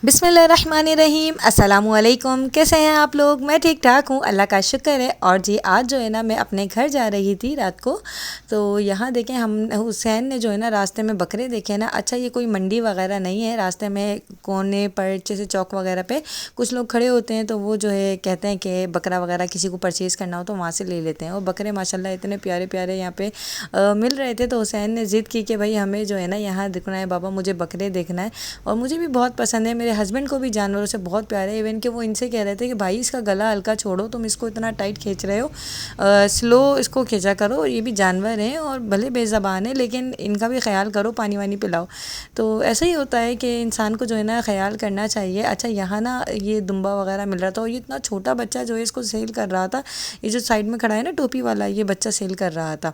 बिस्मिल्लाहिर्रहमानिर्रहीम अस्सलामुअलैकुम। कैसे हैं आप लोग? मैं ठीक ठाक हूँ, अल्लाह का शुक्र है। और जी आज जो है ना मैं अपने घर जा रही थी रात को, तो यहाँ देखें हम हुसैन ने जो है ना रास्ते में बकरे देखे ना। अच्छा ये कोई मंडी वगैरह नहीं है, रास्ते में कोने पर जैसे चौक वगैरह पे कुछ लोग खड़े होते हैं, तो वो जो है कहते हैं कि बकरा वगैरह किसी को परचेज़ करना हो तो वहाँ से ले लेते हैं। और बकरे माशाल्लाह इतने प्यारे प्यारे यहाँ पे मिल रहे थे, तो हुसैन ने ज़िद की कि भाई हमें जो है ना यहाँ दिखना है बाबा, मुझे बकरे देखना है। और मुझे भी बहुत पसंद है, मेरे हस्बैंड को भी जानवरों से बहुत प्यार है। इवन कि वो इनसे कह रहे थे कि भाई इसका गला हल्का छोड़ो, तुम इसको इतना टाइट खींच रहे हो, स्लो इसको खींचा करो, ये भी जानवर हैं और भले बेज़बान है लेकिन इनका भी ख्याल करो, पानी वानी पिलाओ। तो ऐसा ही होता है कि इंसान को जो है ना ख्याल करना चाहिए। अच्छा यहाँ ना ये दुम्बा वगैरह मिल रहा था, और ये इतना छोटा बच्चा जो है इसको सेल कर रहा था। ये जो साइड में खड़ा है ना टोपी वाला, ये बच्चा सेल कर रहा था।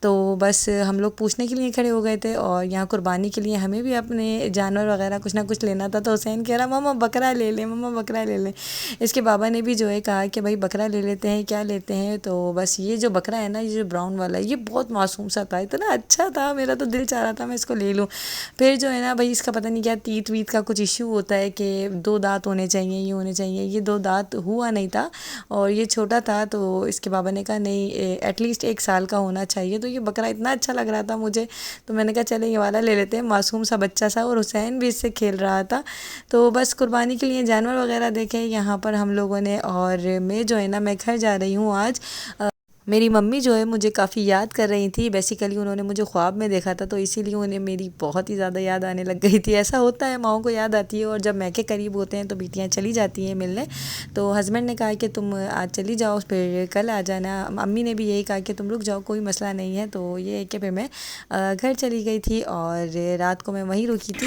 तो बस हम लोग पूछने के लिए खड़े हो गए थे, और यहाँ कुर्बानी के लिए हमें भी अपने जानवर वगैरह कुछ ना कुछ लेना था। तो हुसैन कह रहा मामा बकरा ले लें, मामा बकरा ले लें। इसके बाबा ने भी जो है कहा कि भाई बकरा ले लेते हैं, क्या लेते हैं। तो बस ये जो बकरा है ना, ये जो ब्राउन वाला है, ये बहुत मासूम सा था, इतना अच्छा था, मेरा तो दिल चाह रहा था मैं इसको ले लूँ। फिर जो है ना भाई इसका पता नहीं क्या तीत वीत का कुछ इशू होता है कि 2 दांत होने चाहिए, ये होने चाहिए। ये 2 दांत हुआ नहीं था और ये छोटा था, तो इसके बाबा ने कहा नहीं एटलीस्ट 1 साल का होना चाहिए। तो ये बकरा इतना अच्छा लग रहा था मुझे, तो मैंने कहा चले ये वाला ले लेते हैं, मासूम सा बच्चा सा। और हुसैन भी इससे खेल रहा था। तो बस कुर्बानी के लिए जानवर वगैरह देखे यहाँ पर हम लोगों ने। और मैं जो है ना मैं घर जा रही हूँ आज। मेरी मम्मी जो है मुझे काफ़ी याद कर रही थी। बेसिकली उन्होंने मुझे ख्वाब में देखा था, तो इसीलिए उन्हें मेरी बहुत ही ज़्यादा याद आने लग गई थी। ऐसा होता है, माओं को याद आती है, और जब मैके करीब होते हैं तो बेटियाँ चली जाती हैं मिलने। तो हस्बैंड ने कहा कि तुम आज चली जाओ, फिर कल आ जाना। अम्मी ने भी यही कहा कि तुम रुक जाओ, कोई मसला नहीं है। तो ये है कि फिर मैं घर चली गई थी और रात को मैं वहीं रुकी थी।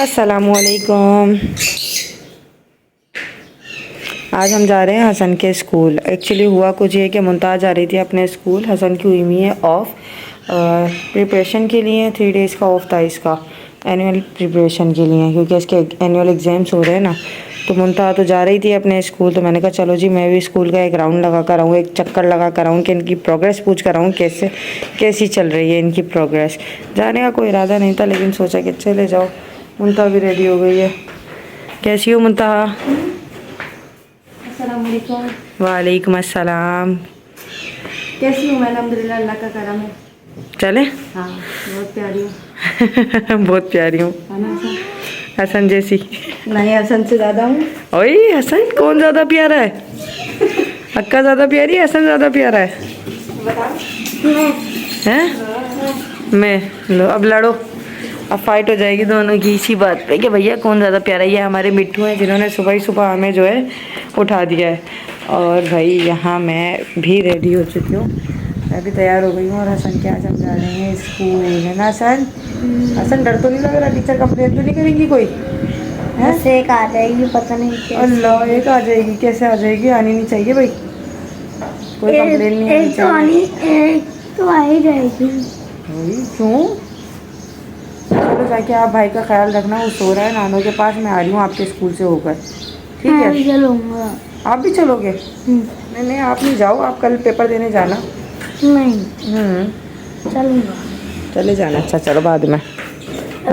अस्सलामुअलैकुम। आज हम जा रहे हैं हसन के स्कूल। एक्चुअली हुआ कुछ ये कि मुमताज़ जा रही थी अपने स्कूल, हसन की हुई हुई है ऑफ प्रिपरेशन के लिए। 3 डेज़ का ऑफ था इसका, एनुअल प्रिपरेशन के लिए, क्योंकि इसके एनुअल एग्ज़ाम्स हो रहे हैं ना। तो मुमताज़ तो जा रही थी अपने स्कूल, तो मैंने कहा चलो जी मैं भी स्कूल का एक राउंड लगा कर आऊँ, एक चक्कर लगा कर आऊँ कि इनकी प्रोग्रेस पूछ कर आऊँ कैसी चल रही है इनकी प्रोग्रेस। जाने का कोई इरादा नहीं था, लेकिन सोचा कि चले जाओ। मुमताज़ भी रेडी हो गई है। कैसी हो मुमताज़? अस्सलामुअलैकुम। वालेकुम अस्सलाम। कैसी हूँ मैं? अल्हम्दुलिल्लाह, अल्लाह का करम है। चले? हाँ बहुत प्यारी हूँ। बहुत प्यारी हूँ, है ना हसन? हसन जैसी। नहीं हसन से ज़्यादा हूँ। ओए हसन कौन ज़्यादा प्यारा है? अक्का ज़्यादा प्यारी है, हसन ज़्यादा प्यारा है? बता। हैं? मैं लो अब लड़ो, अब फाइट हो जाएगी दोनों की इसी बात पे कि भैया कौन ज़्यादा प्यारा है। ये हमारे मिट्टू हैं जिन्होंने सुबह ही सुबह हमें जो है उठा दिया है। और भाई यहाँ मैं भी रेडी हो चुकी हूँ, मैं भी तैयार हो गई हूँ। और हसन के आज हम जा रहे हैं स्कूल, है ना हसन? हसन डर तो नहीं लग रहा? टीचर कंप्लेन तो नहीं करेंगी कोई? है बस एक आ जाएगी, पता नहीं कैसे। अल्लाह एक आ जाएगी? कैसे आ जाएगी? आनी नहीं चाहिए भाई, कोई कंप्लेन नहीं आनी चाहिए। एक तो आ ही जाएगी। क्यों? चलो जाके आप भाई का ख्याल रखना, वो सो रहा है नानों के पास। मैं आ रही हूँ आपके स्कूल से होकर, ठीक है? चलूँगा। आप भी चलोगे? नहीं नहीं आप नहीं जाओ, आप कल पेपर देने जाना। नहीं चलूँगा। चले जाना। अच्छा चलो बाद में।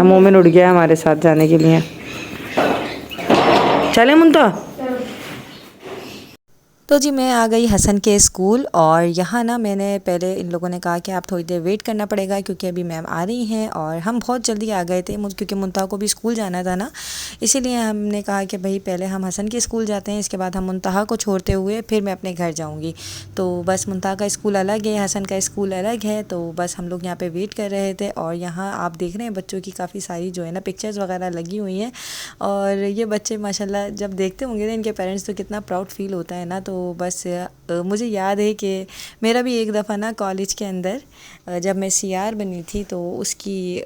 मोमिन उठ गया हमारे साथ जाने के लिए। चले मुंता? तो जी मैं आ गई हसन के स्कूल, और यहाँ ना मैंने पहले इन लोगों ने कहा कि आप थोड़ी देर वेट करना पड़ेगा क्योंकि अभी मैम आ रही हैं। और हम बहुत जल्दी आ गए थे क्योंकि मुंता को भी स्कूल जाना था ना, इसीलिए हमने कहा कि भाई पहले हम हसन के स्कूल जाते हैं, इसके बाद हम मुंतहा को छोड़ते हुए फिर मैं अपने घर जाऊँगी। तो बस मुंतहा का स्कूल अलग है, हसन का स्कूल अलग है। तो बस हम लोग यहाँ पर वेट कर रहे थे। और यहाँ आप देख रहे हैं बच्चों की काफ़ी सारी जो है ना पिक्चर्स वगैरह लगी हुई हैं। और ये बच्चे माशाल्लाह जब देखते होंगे ना इनके पेरेंट्स, तो कितना प्राउड फील होता है ना। तो बस मुझे याद है कि मेरा भी एक दफ़ा ना कॉलेज के अंदर जब मैं सीआर बनी थी, तो उसकी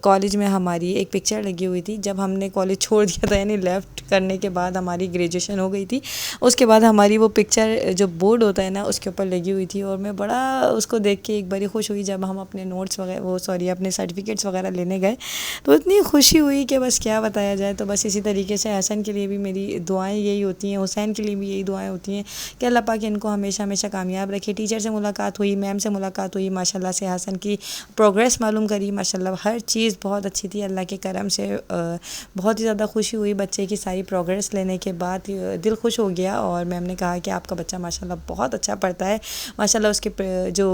कॉलेज में हमारी एक पिक्चर लगी हुई थी। जब हमने कॉलेज छोड़ दिया था, यानी लेफ़्ट करने के बाद हमारी ग्रेजुएशन हो गई थी, उसके बाद हमारी वो पिक्चर जो बोर्ड होता है ना उसके ऊपर लगी हुई थी। और मैं बड़ा उसको देख के एक बारी खुश हुई जब हम अपने नोट्स वगैरह अपने सर्टिफिकेट्स वगैरह लेने गए, तो इतनी खुशी हुई कि बस क्या बताया जाए। तो बस इसी तरीके से हसन के लिए भी मेरी दुआएं यही होती हैं, हुसैन के लिए भी यही दुआएं होती हैं कि अल्लाह पाक इनको हमेशा हमेशा कामयाब रखे। टीचर से मुलाकात हुई, मैम से मुलाकात हुई, माशाल्लाह से हसन की प्रोग्रेस मालूम करी। माशाल्लाह हर चीज़ बहुत अच्छी थी, अल्लाह के करम से बहुत ही ज़्यादा खुशी हुई बच्चे की सारी प्रोग्रेस लेने के बाद, दिल खुश हो गया। और मैम ने कहा कि आपका बच्चा माशाल्लाह बहुत अच्छा पढ़ता है। माशाल्लाह उसके जो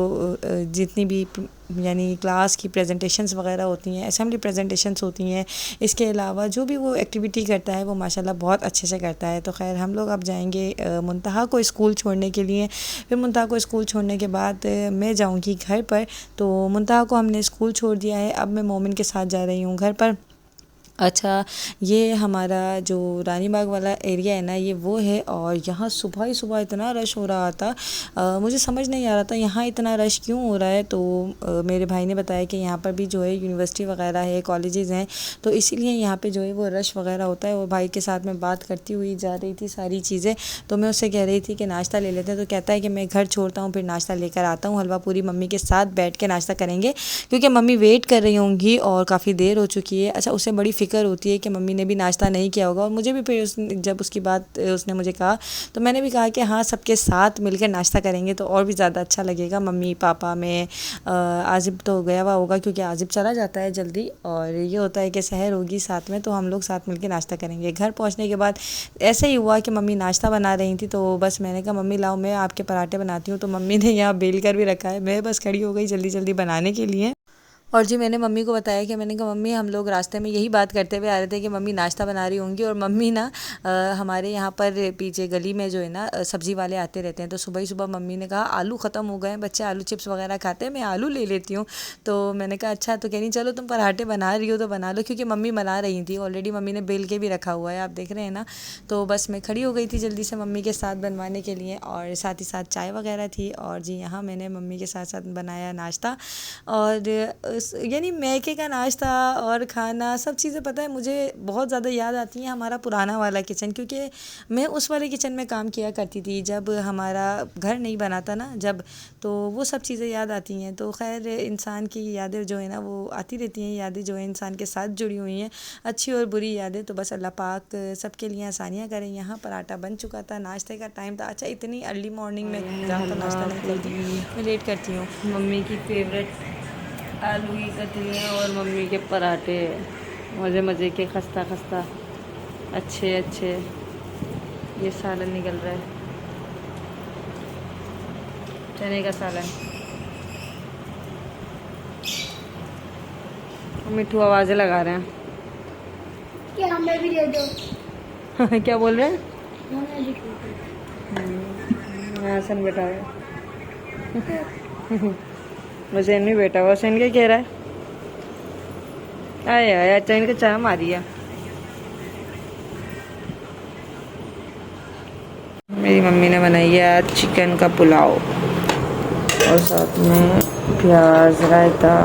जितनी भी यानी क्लास की प्रेजेंटेशंस वगैरह होती हैं, असेंबली प्रेजेंटेशंस होती हैं, इसके अलावा जो भी वो एक्टिविटी करता है वो माशाल्लाह बहुत अच्छे से करता है। तो खैर हम लोग अब जाएंगे मुंतहा को स्कूल छोड़ने के लिए। फिर मुंतहा को स्कूल छोड़ने के बाद मैं जाऊंगी घर पर। तो मुंतहा को हमने स्कूल छोड़ दिया है, अब मैं मोमिन के साथ जा रही हूँ घर पर। अच्छा, ये हमारा जो रानी बाग वाला एरिया है ना, ये वो है। और यहाँ सुबह ही सुबह इतना रश हो रहा था, मुझे समझ नहीं आ रहा था यहाँ इतना रश क्यों हो रहा है। तो मेरे भाई ने बताया कि यहाँ पर भी जो है यूनिवर्सिटी वगैरह है, कॉलेजेस हैं, तो इसीलिए यहाँ पे जो है वो रश वगैरह होता है। और भाई के साथ मैं बात करती हुई जा रही थी सारी चीज़ें, तो मैं उससे कह रही थी कि नाश्ता ले लेते हैं। तो कहता है कि मैं घर छोड़ता हूँ फिर नाश्ता लेकर आता हूँ। हलवा पूरी मम्मी के साथ बैठ के नाश्ता करेंगे क्योंकि मम्मी वेट कर रही होंगी और काफ़ी देर हो चुकी है। अच्छा, उसे बड़ी फ़िक्र होती है कि मम्मी ने भी नाश्ता नहीं किया होगा। और मुझे भी फिर जब उसकी बात उसने मुझे कहा तो मैंने भी कहा कि हाँ, सबके साथ मिलकर नाश्ता करेंगे तो और भी ज़्यादा अच्छा लगेगा। मम्मी पापा में आज़िब तो गया हुआ होगा क्योंकि आज़िब चला जाता है जल्दी, और ये होता है कि सहर होगी साथ में, तो हम लोग साथ मिलकर नाश्ता करेंगे। घर पहुँचने के बाद ऐसे ही हुआ कि मम्मी नाश्ता बना रही थी, तो बस मैंने कहा मम्मी लाओ मैं आपके पराठे बनाती हूँ। तो मम्मी ने यहाँ बेल कर भी रखा है, मैं बस खड़ी हो गई जल्दी जल्दी बनाने के लिए। और जी मैंने मम्मी को बताया कि मैंने कहा मम्मी हम लोग रास्ते में यही बात करते हुए आ रहे थे कि मम्मी नाश्ता बना रही होंगी। और मम्मी ना हमारे यहाँ पर पीछे गली में जो है ना सब्ज़ी वाले आते रहते हैं, तो सुबह ही सुबह मम्मी ने कहा आलू ख़त्म हो गए हैं, बच्चे आलू चिप्स वगैरह खाते हैं, मैं आलू ले लेती हूँ। तो मैंने कहा अच्छा। तो कह रही चलो तुम पराठे बना रही हो तो बना लो, क्योंकि मम्मी बना रही थी ऑलरेडी, मम्मी ने बेल के भी रखा हुआ है, आप देख रहे हैं ना। तो बस मैं खड़ी हो गई थी जल्दी से मम्मी के साथ बनवाने के लिए, और साथ ही साथ चाय वगैरह थी। और जी यहाँ मैंने मम्मी के साथ साथ बनाया नाश्ता। और यानी मैके का नाश्ता और खाना सब चीज़ें पता है मुझे बहुत ज़्यादा याद आती हैं हमारा पुराना वाला किचन, क्योंकि मैं उस वाले किचन में काम किया करती थी जब हमारा घर नहीं बना था ना, जब, तो वो सब चीज़ें याद आती हैं। तो खैर इंसान की यादें जो है ना वो आती रहती हैं, यादें जो है इंसान के साथ जुड़ी हुई हैं, अच्छी और बुरी यादें। तो बस अल्लाह पाक सबके लिए आसानियाँ करें। यहाँ पराठा बन चुका था, नाश्ते का टाइम था। अच्छा, इतनी अर्ली मॉर्निंग में ज़्यादा नाश्ता नहीं करती, मैं लेट करती हूँ। मम्मी की फेवरेट आलू की कतलियाँ और मम्मी के पराठे मज़े मज़े के, खस्ता खस्ता अच्छे अच्छे। ये सालन निकल रहा है, चने का सालन। मिठू आवाज़ें लगा रहे हैं। क्या हमें भी दे दो। क्या बोल रहे हैं? हमें भी दे दो। हसन बैठा है। हुसैन भी बैठा हुआ। हुसैन क्या कह रहा है? आए आए, अच्छा इनका चाय मारी है। मेरी मम्मी ने बनाई है आज चिकन का पुलाव और साथ में प्याज रायता।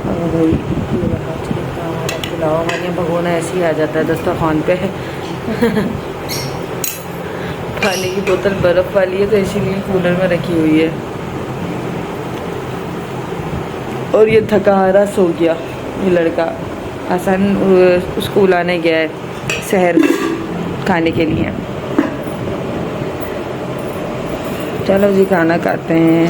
और भाई ये रहा चिकन का हमारा पुलाव। हमारे यहाँ भगोना ऐसे ही आ जाता है दस्तरखान पे। पानी की बोतल बर्फ़ वाली है तो इसीलिए कूलर में रखी हुई है। और ये थका हारा सो गया ये लड़का। हसन स्कूल आने गया है शहर खाने के लिए। चलो जी खाना खाते हैं।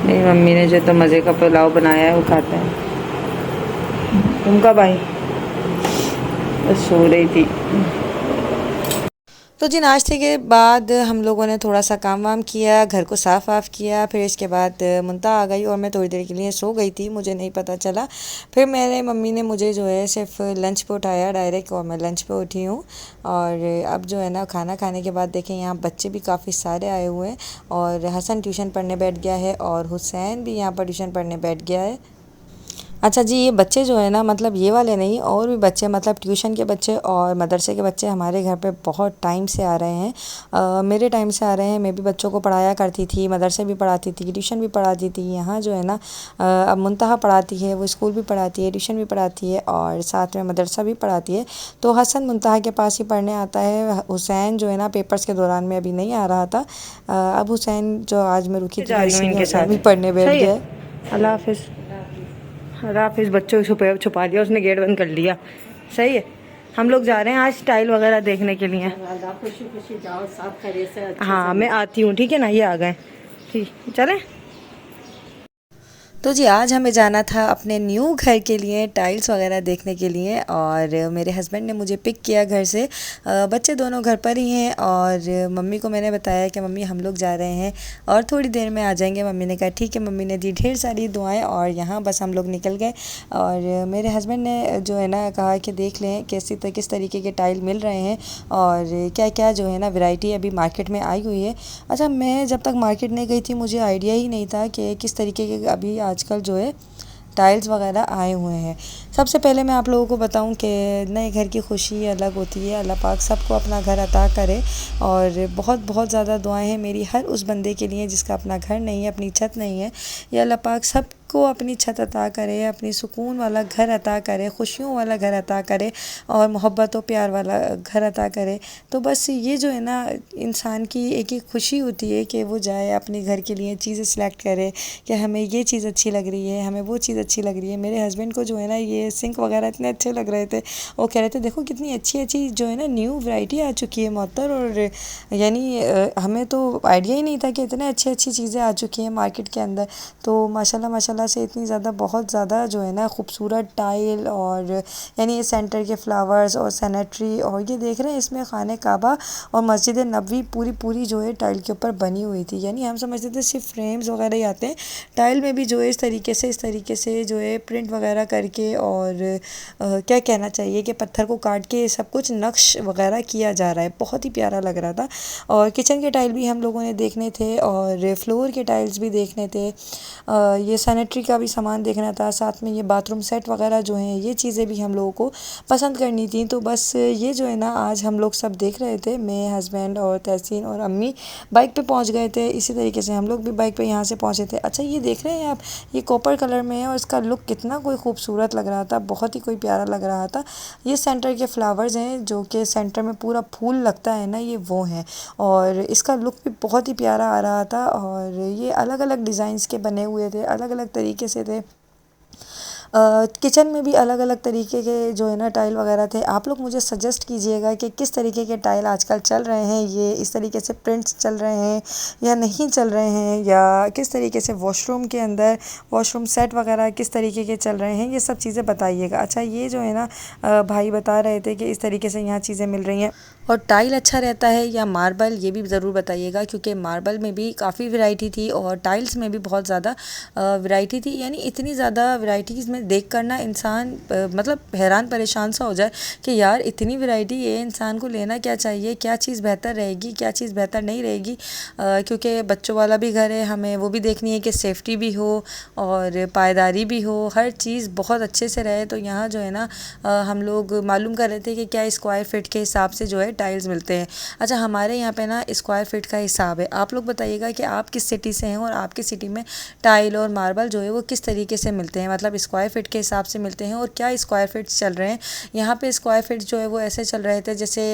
मेरी मम्मी ने जो तो मज़े का पुलाव बनाया है वो खाते हैं। तुम कब आई? बस सो रही थी। तो जी नाश्ते के बाद हम लोगों ने थोड़ा सा काम वाम किया, घर को साफ़ वाफ़ किया। फिर इसके बाद मुंता आ गई और मैं थोड़ी देर के लिए सो गई थी, मुझे नहीं पता चला। फिर मेरे मम्मी ने मुझे जो है सिर्फ लंच पे उठाया डायरेक्ट, और मैं लंच पे उठी हूँ। और अब जो है ना खाना खाने के बाद देखें यहाँ बच्चे भी काफ़ी सारे आए हुए हैं, और हसन ट्यूशन पढ़ने बैठ गया है और हुसैन भी यहाँ पर ट्यूशन पढ़ने बैठ गया है। अच्छा जी, ये बच्चे जो है ना, मतलब ये वाले नहीं, और भी बच्चे, मतलब ट्यूशन के बच्चे और मदरसे के बच्चे हमारे घर पे बहुत टाइम से आ रहे हैं। मेरे टाइम से आ रहे हैं। मैं भी बच्चों को पढ़ाया करती थी, मदरसे भी पढ़ाती थी, ट्यूशन भी पढ़ाती थी। यहाँ जो है ना अब मुंतहा पढ़ाती है, वो स्कूल भी पढ़ाती है, ट्यूशन भी पढ़ाती है और साथ में मदरसा भी पढ़ाती है। तो हसन मुंतहा के पास ही पढ़ने आता है। हुसैन जो है ना पेपर्स के दौरान में अभी नहीं आ रहा था। अब हुसैन जो आज मैं रुकी थी इनके साथ भी पढ़ने बैठ गया। अल्लाह हाफिज़। अल्लाह हाफिज़। बच्चों को छुपा लिया उसने, गेट बंद कर लिया। सही है। हम लोग जा रहे हैं आज टाइल वगैरह देखने के लिए। खुशी खुशी जाओ, साफ खरीद से हाँ मैं आती हूँ, ठीक है ना, ये आ गए, ठीक चलें। तो जी आज हमें जाना था अपने न्यू घर के लिए टाइल्स वगैरह देखने के लिए, और मेरे हस्बैंड ने मुझे पिक किया घर से। बच्चे दोनों घर पर ही हैं, और मम्मी को मैंने बताया कि मम्मी हम लोग जा रहे हैं और थोड़ी देर में आ जाएंगे। मम्मी ने कहा ठीक है। मम्मी ने दी ढेर सारी दुआएं और यहाँ बस हम लोग निकल गए। और मेरे हस्बैंड ने जो है ना कहा कि देख लें किस तरीके के टाइल मिल रहे हैं और क्या क्या जो है ना वैरायटी अभी मार्केट में आई हुई है। अच्छा, मैं जब तक मार्केट नहीं गई थी मुझे आइडिया ही नहीं था कि किस तरीके के अभी आजकल जो है टाइल्स वगैरह आए हुए हैं। सबसे पहले मैं आप लोगों को बताऊं कि नए घर की खुशी अलग होती है। अल्लाह पाक सबको अपना घर अता करे, और बहुत बहुत ज़्यादा दुआएं हैं मेरी हर उस बंदे के लिए जिसका अपना घर नहीं है, अपनी छत नहीं है। या अल्लाह पाक सबको अपनी छत अता करे, अपनी सुकून वाला घर अता करे, खुशियों वाला घर अता करे, और मोहब्बत और प्यार वाला घर अता करे। तो बस ये जो है ना इंसान की एक एक खुशी होती है कि वो जाए अपने घर के लिए चीज़ें सिलेक्ट करे कि हमें ये चीज़ अच्छी लग रही है, हमें वो चीज़ अच्छी लग रही है। मेरे हस्बैंड को जो है ना ये सिंक वगैरह इतने अच्छे लग रहे थे, वो कह रहे थे देखो कितनी अच्छी अच्छी जो है ना न्यू वैरायटी आ चुकी है मोहतर, और यानी हमें तो आइडिया ही नहीं था कि इतने अच्छी अच्छी चीज़ें आ चुकी हैं मार्केट के अंदर। तो माशाल्लाह माशाल्लाह से इतनी ज़्यादा बहुत ज़्यादा जो है ना खूबसूरत टाइल, और यानी ये सेंटर के फ्लावर्स और सैनिटरी, और ये देख रहे हैं इसमें खाने काबा और मस्जिद नबवी पूरी पूरी जो है टाइल के ऊपर बनी हुई थी। यानी हम समझते थे सिर्फ फ्रेम्स वगैरह ही आते हैं, टाइल में भी जो है इस तरीके से जो है प्रिंट वगैरह करके, और क्या कहना चाहिए कि पत्थर को काट के सब कुछ नक्श वगैरह किया जा रहा है। बहुत ही प्यारा लग रहा था। और किचन के टाइल भी हम लोगों ने देखने थे, और फ्लोर के टाइल्स भी देखने थे, ये सैनिटरी का भी सामान देखना था, साथ में ये बाथरूम सेट वगैरह जो हैं ये चीज़ें भी हम लोगों को पसंद करनी थी। तो बस ये जो है ना आज हम लोग सब देख रहे थे, मैं, हस्बैंड और तहसीन और अम्मी बाइक पे पहुंच गए थे। इसी तरीके से हम लोग भी बाइक पे यहाँ से पहुँचे थे। अच्छा, ये देख रहे हैं आप, ये कॉपर कलर में है और इसका लुक कितना कोई खूबसूरत लग रहा था, बहुत ही कोई प्यारा लग रहा था। ये सेंटर के फ्लावर्स हैं जो कि सेंटर में पूरा फूल लगता है ना, ये वो हैं, और इसका लुक भी बहुत ही प्यारा आ रहा था। और ये अलग अलग डिज़ाइंस के बने हुए थे, अलग अलग तरीके से थे। किचन में भी अलग अलग तरीके के जो है ना टाइल वगैरह थे। आप लोग मुझे सजेस्ट कीजिएगा कि किस तरीके के टाइल आजकल चल रहे हैं, ये इस तरीके से प्रिंट्स चल रहे हैं या नहीं चल रहे हैं, या किस तरीके से वॉशरूम के अंदर वॉशरूम सेट वगैरह किस तरीके के चल रहे हैं, ये सब चीज़ें बताइएगा। अच्छा, ये जो है ना भाई बता रहे थे कि इस तरीके से यहाँ चीज़ें मिल रही हैं। और टाइल अच्छा रहता है या मार्बल, ये भी ज़रूर बताइएगा, क्योंकि मार्बल में भी काफ़ी वैरायटी थी और टाइल्स में भी बहुत ज़्यादा वैरायटी थी। यानी इतनी ज़्यादा वैरायटीज़ में देख कर ना इंसान मतलब हैरान परेशान सा हो जाए कि यार इतनी वैरायटी है, इंसान को लेना क्या चाहिए, क्या चीज़ बेहतर रहेगी, क्या चीज़ बेहतर नहीं रहेगी। क्योंकि बच्चों वाला भी घर है, हमें वो भी देखनी है कि सेफ्टी भी हो और पायदारी भी हो, हर चीज़ बहुत अच्छे से रहे। तो यहाँ जो है ना हम लोग मालूम कर रहे थे कि क्या स्क्वायर फीट के हिसाब से जो है टाइल्स मिलते हैं। अच्छा, हमारे यहाँ पे ना स्क्वायर फीट का हिसाब है। आप लोग बताइएगा कि आप किस सिटी से हैं और आपकी सिटी में टाइल और मार्बल जो है वो किस तरीके से मिलते हैं, मतलब स्क्वायर फीट के हिसाब से मिलते हैं, और क्या स्क्वायर फीट चल रहे हैं। यहाँ पे स्क्वायर फीट जो है वो ऐसे चल रहे थे जैसे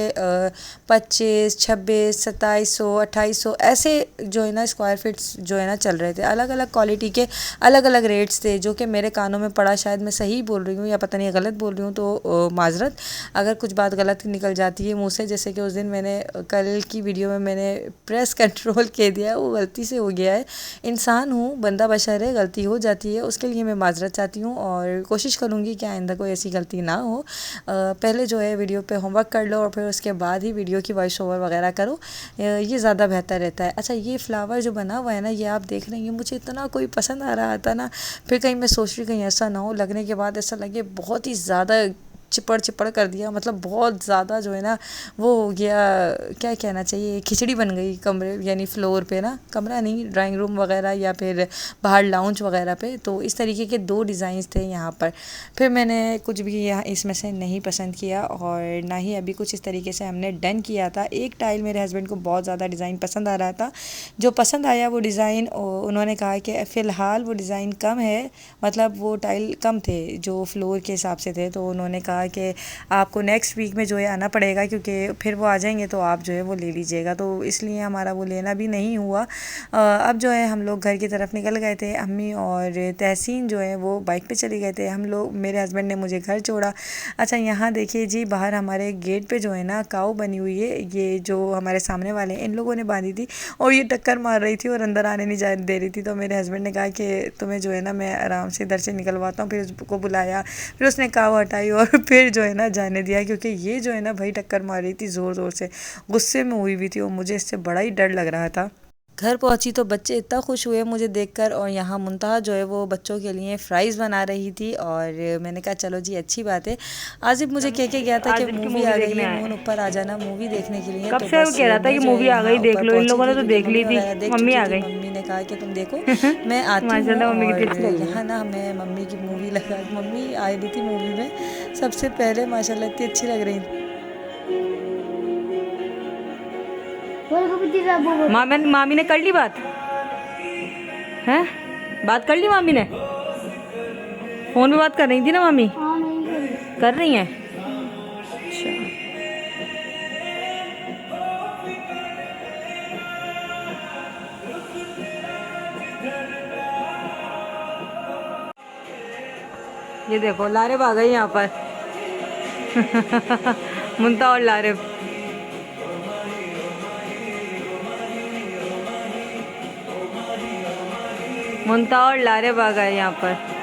25, 26, 2700, 2800 ऐसे जो है ना स्क्वायर फीट्स जो है ना चल रहे थे। अलग अलग क्वालिटी के अलग अलग रेट्स थे, जो कि मेरे कानों में पड़ा। शायद मैं सही बोल रही हूँ या पता नहीं गलत बोल रही हूँ, तो माजरत अगर कुछ बात गलत निकल जाती है मुँह से। जैसे कि उस दिन मैंने कल की वीडियो में मैंने प्रेस कंट्रोल कह दिया है, वो गलती से हो गया है। इंसान हूँ, बंदा बशर है, गलती हो जाती है, उसके लिए मैं माजरत चाहती हूँ और कोशिश करूँगी कि आइंदा कोई ऐसी गलती ना हो। पहले जो है वीडियो पे होमवर्क कर लो और फिर उसके बाद ही वीडियो की वॉइस ओवर वगैरह करो, ये ज़्यादा बेहतर रहता है। अच्छा, ये फ्लावर जो बना हुआ है ना, ये आप देख रहे हैं, मुझे इतना कोई पसंद आ रहा था ना, फिर कहीं मैं सोच रही कहीं ऐसा ना हो, लगने के बाद ऐसा लगे बहुत ही ज़्यादा चिपड़ कर दिया, मतलब बहुत ज़्यादा जो है ना वो हो गया, क्या कहना चाहिए, खिचड़ी बन गई कमरे यानी फ्लोर पे ना, कमरा नहीं, ड्राइंग रूम वगैरह या फिर बाहर लाउंज वगैरह पे। तो इस तरीके के 2 डिज़ाइंस थे यहाँ पर। फिर मैंने कुछ भी यहाँ इसमें से नहीं पसंद किया और ना ही अभी कुछ इस तरीके से हमने डन किया था। एक टाइल मेरे हस्बैंड को बहुत ज़्यादा डिज़ाइन पसंद आ रहा था, जो पसंद आया वो डिज़ाइन उन्होंने कहा कि फ़िलहाल वो डिज़ाइन कम है, मतलब वो टाइल कम थे जो फ्लोर के हिसाब से थे, तो उन्होंने कहा कहा कि आपको नेक्स्ट वीक में जो है आना पड़ेगा, क्योंकि फिर वो आ जाएंगे तो आप जो है वो ले लीजिएगा। तो इसलिए हमारा वो लेना भी नहीं हुआ। अब जो है हम लोग घर की तरफ निकल गए थे। अम्मी और तहसीन जो है वो बाइक पे चली गए थे। हम लोग, मेरे हस्बैंड ने मुझे घर छोड़ा। अच्छा यहाँ देखिए जी, बाहर हमारे गेट पे जो है ना काऊ बनी हुई है, ये जो हमारे सामने वाले हैं इन लोगों ने बांधी थी, और ये टक्कर मार रही थी और अंदर आने नहीं जा दे रही थी। तो मेरे हस्बैंड ने कहा कि तुम्हें जो है ना मैं आराम से इधर से निकलवाता हूँ। फिर उसको बुलाया, फिर उसने काऊ हटाई और फिर जो है ना जाने दिया, क्योंकि ये जो है ना भाई टक्कर मार रही थी ज़ोर ज़ोर से, गुस्से में हुई हुई थी और मुझे इससे बड़ा ही डर लग रहा था। घर पहुंची तो बच्चे इतना खुश हुए मुझे देखकर, और यहाँ मुंतहा जो है वो बच्चों के लिए फ़्राइज़ बना रही थी। और मैंने कहा चलो जी अच्छी बात है। आसिफ मुझे कह के गया था कि मूवी आ गई है, मोहन ऊपर आ जाना मूवी देखने के लिए। कब तो से वो बस कह रहा था कि मूवी आ गई, देख लो। इन लोगों ने तो देख ली थी, मम्मी आ गई। मम्मी ने कहा कि तुम देखो मैं आती हूँ। माशाल्लाह मम्मी कितनी अच्छी लग रही है। यहाँ ना हमें मम्मी की मूवी लगा, मम्मी आई भी थी मूवी में सबसे पहले, माशाल्लाह इतनी अच्छी लग रही थी। मामी ने कर ली बात है, बात कर ली मामी ने। फोन पे बात कर रही थी ना मामी? हाँ नहीं कर रही हैं। अच्छा ये देखो लारेब आ गई यहाँ पर मुंता और लारेब। मुंता और लारेब आ गए यहाँ पर।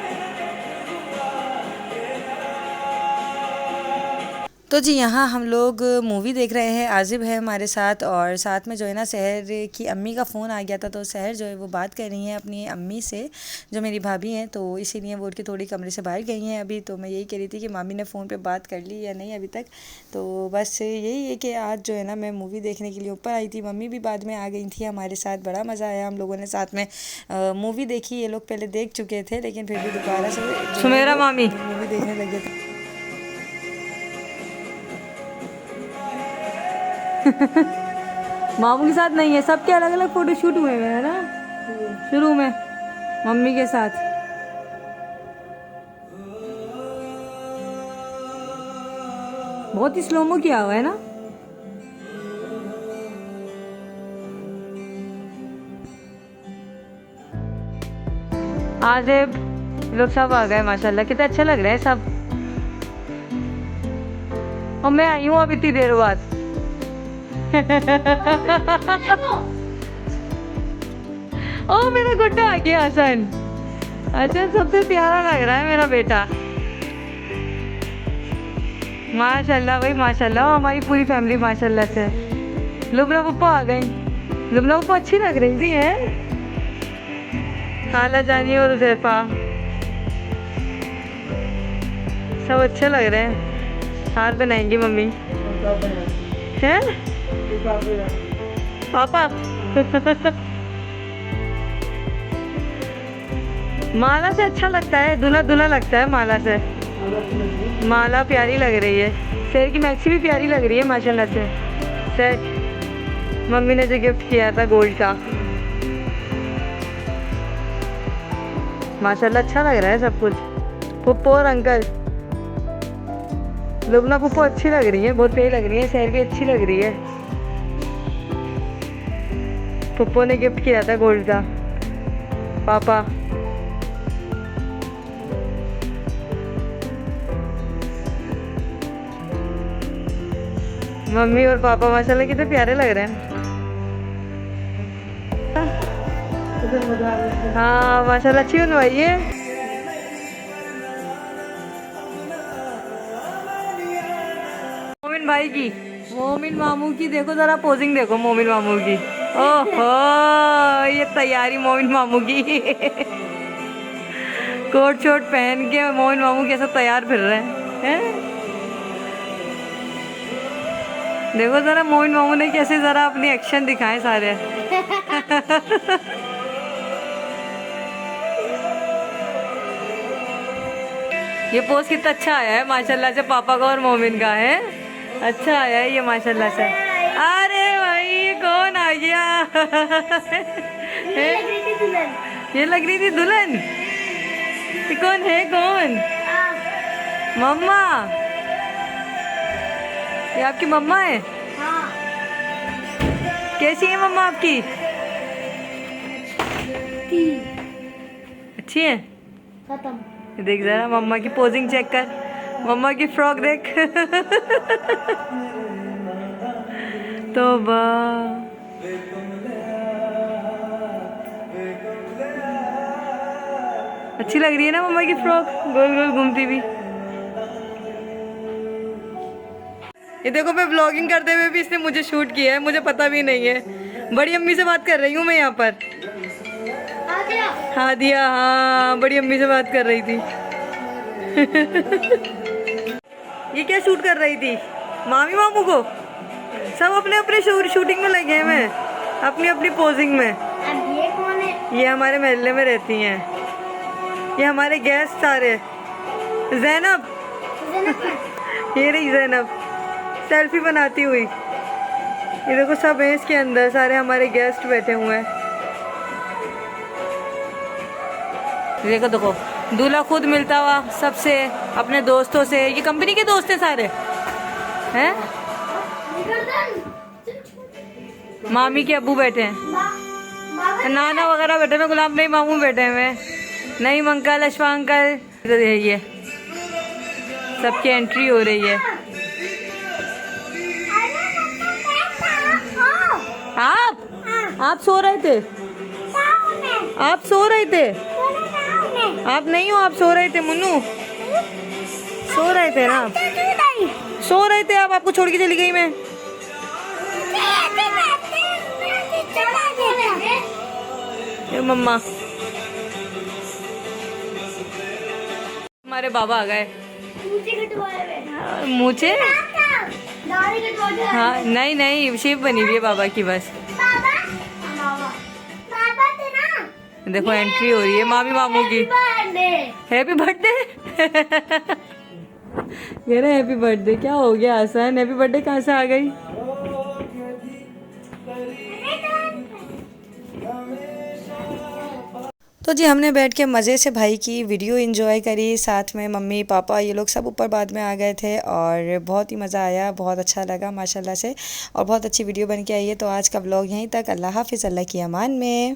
तो जी यहाँ हम लोग मूवी देख रहे हैं, आजिब है हमारे साथ, और साथ में जो है ना सहर की अम्मी का फ़ोन आ गया था। तो सहर जो है वो बात कर रही हैं अपनी अम्मी से, जो मेरी भाभी हैं, तो इसीलिए वो उनके थोड़ी कमरे से बाहर गई हैं अभी। तो मैं यही कह रही थी कि मामी ने फ़ोन पे बात कर ली या नहीं अभी तक। तो बस यही है कि आज जो है ना मैं मूवी देखने के लिए ऊपर आई थी, मम्मी भी बाद में आ गई थी हमारे साथ। बड़ा मज़ा आया, हम लोगों ने साथ में मूवी देखी। ये लोग पहले देख चुके थे लेकिन फिर भी दोबारा से सुमेरा मामी मूवी देखने लगे थे। मामू के साथ नहीं है, सबके अलग अलग फोटो शूट हुए हैं ना शुरू में मम्मी के साथ। बहुत ही स्लोमो किया हुआ है ना। आज लोग सब आ गए माशाल्लाह, कितना अच्छा लग रहा है सब। और मैं आई हूँ अब इतनी देर बाद। ओ मेरा गुड्डा आ गया हसन। अच्छा सबसे प्यारा लग रहा है मेरा बेटा, माशाल्लाह भाई माशाल्लाह। हमारी पूरी फैमिली माशाल्लाह से। लुबना पप्पा आ गई। लुबना पप्पा अच्छी लग रही थी है, खाला जानी और उजैफा सब अच्छे लग रहे हैं। हाथ बनाएंगी मम्मी हैं पापा माला से अच्छा लगता है, दूल्हा दूल्हा लगता है माला से। माला प्यारी लग रही है, शेर की मैक्सी भी प्यारी लग रही है माशाल्लाह से। शेर मम्मी ने जो गिफ्ट किया था गोल्ड का, माशाल्लाह अच्छा लग रहा है सब कुछ। पुप्पो और अंकल, लुबना पुप्पो अच्छी लग रही है, बहुत प्यारी लग रही है। शेर भी अच्छी लग रही है। पुप्पो ने गिफ्ट किया था गोल्ड का पापा। मम्मी और पापा माशाल्लाह कितने प्यारे लग रहे हैं। हाँ माशाल्लाह अच्छी बनवाई है। मोमिन भाई की, मोमिन मामू की देखो जरा पोजिंग देखो मोमिन मामू की। ओहो ये तैयारी मोमिन मामू की कोट शोट पहन के मोमिन मामू कैसे तैयार फिर रहे हैं। देखो जरा मोमिन मामू ने कैसे जरा अपनी एक्शन दिखाए सारे ये पोज कितना अच्छा आया है माशाल्लाह से, पापा का और मोमिन का है अच्छा आया है ये माशाल्लाह से। अरे भाई ये कौन आ गया ये लग रही थी दुल्हन। ये कौन है, कौन? मम्मा ये आपकी मम्मा है? हाँ कैसी है मम्मा आपकी? अच्छी है? खत्म। देख जरा मम्मा की पोजिंग चेक कर, मम्मा की फ्रॉक देख। तो अच्छी लग रही है ना मम्मा की फ्रॉक, गोल गोल घूमती हुई। ये देखो मैं व्लॉगिंग करते हुए भी इसने मुझे शूट किया है, मुझे पता भी नहीं है। बड़ी अम्मी से बात कर रही हूँ मैं यहाँ पर। हाँ दिया, हाँ बड़ी अम्मी से बात कर रही थी। ये क्या शूट कर रही थी? मामी मामू को सब अपने अपने शूटिंग में लगे हैं, मैं अपनी अपनी पोजिंग में। अब ये कौन है? ये हमारे महल्ले में रहती हैं, ये हमारे गेस्ट सारे। ज़ैनब, ये रही ज़ैनब सेल्फी बनाती हुई। ये देखो सब हैं इसके अंदर, सारे हमारे गेस्ट बैठे हुए हैं। देखो देखो दूल्हा खुद मिलता हुआ सबसे, अपने दोस्तों से। ये कंपनी के दोस्त हैं सारे हैं। मामी के अब्बू बैठे हैं, नाना वगैरह बैठे हैं, गुलाम नहीं मामू बैठे हुए हैं, नईम अंकल, अशफा अंकल। ये सबकी एंट्री हो रही है। आप सो रहे थे? आप सो रहे थे? आप नहीं हो, आप सो रहे थे मुन्नू, सो रहे थे ना आप, सो रहे थे आप। आपको छोड़ के चली गई मैं। ये मम्मा, हमारे बाबा आ गए। मुझे हाँ नहीं नहीं, शेप बनी हुई है बाबा की बस। देखो एंट्री हो रही है मामी मामू की। Happy birthday. कह रहे हैप्पी बर्थडे। क्या हो गया आसान, हैप्पी बर्थडे कहाँ से आ गई? तो जी हमने बैठ के मज़े से भाई की वीडियो एंजॉय करी, साथ में मम्मी पापा ये लोग सब ऊपर बाद में आ गए थे और बहुत ही मज़ा आया, बहुत अच्छा लगा माशाल्लाह से, और बहुत अच्छी वीडियो बन के आई है। तो आज का व्लॉग यहीं तक। अल्लाह हाफ़िज़, अल्लाह की अमान में।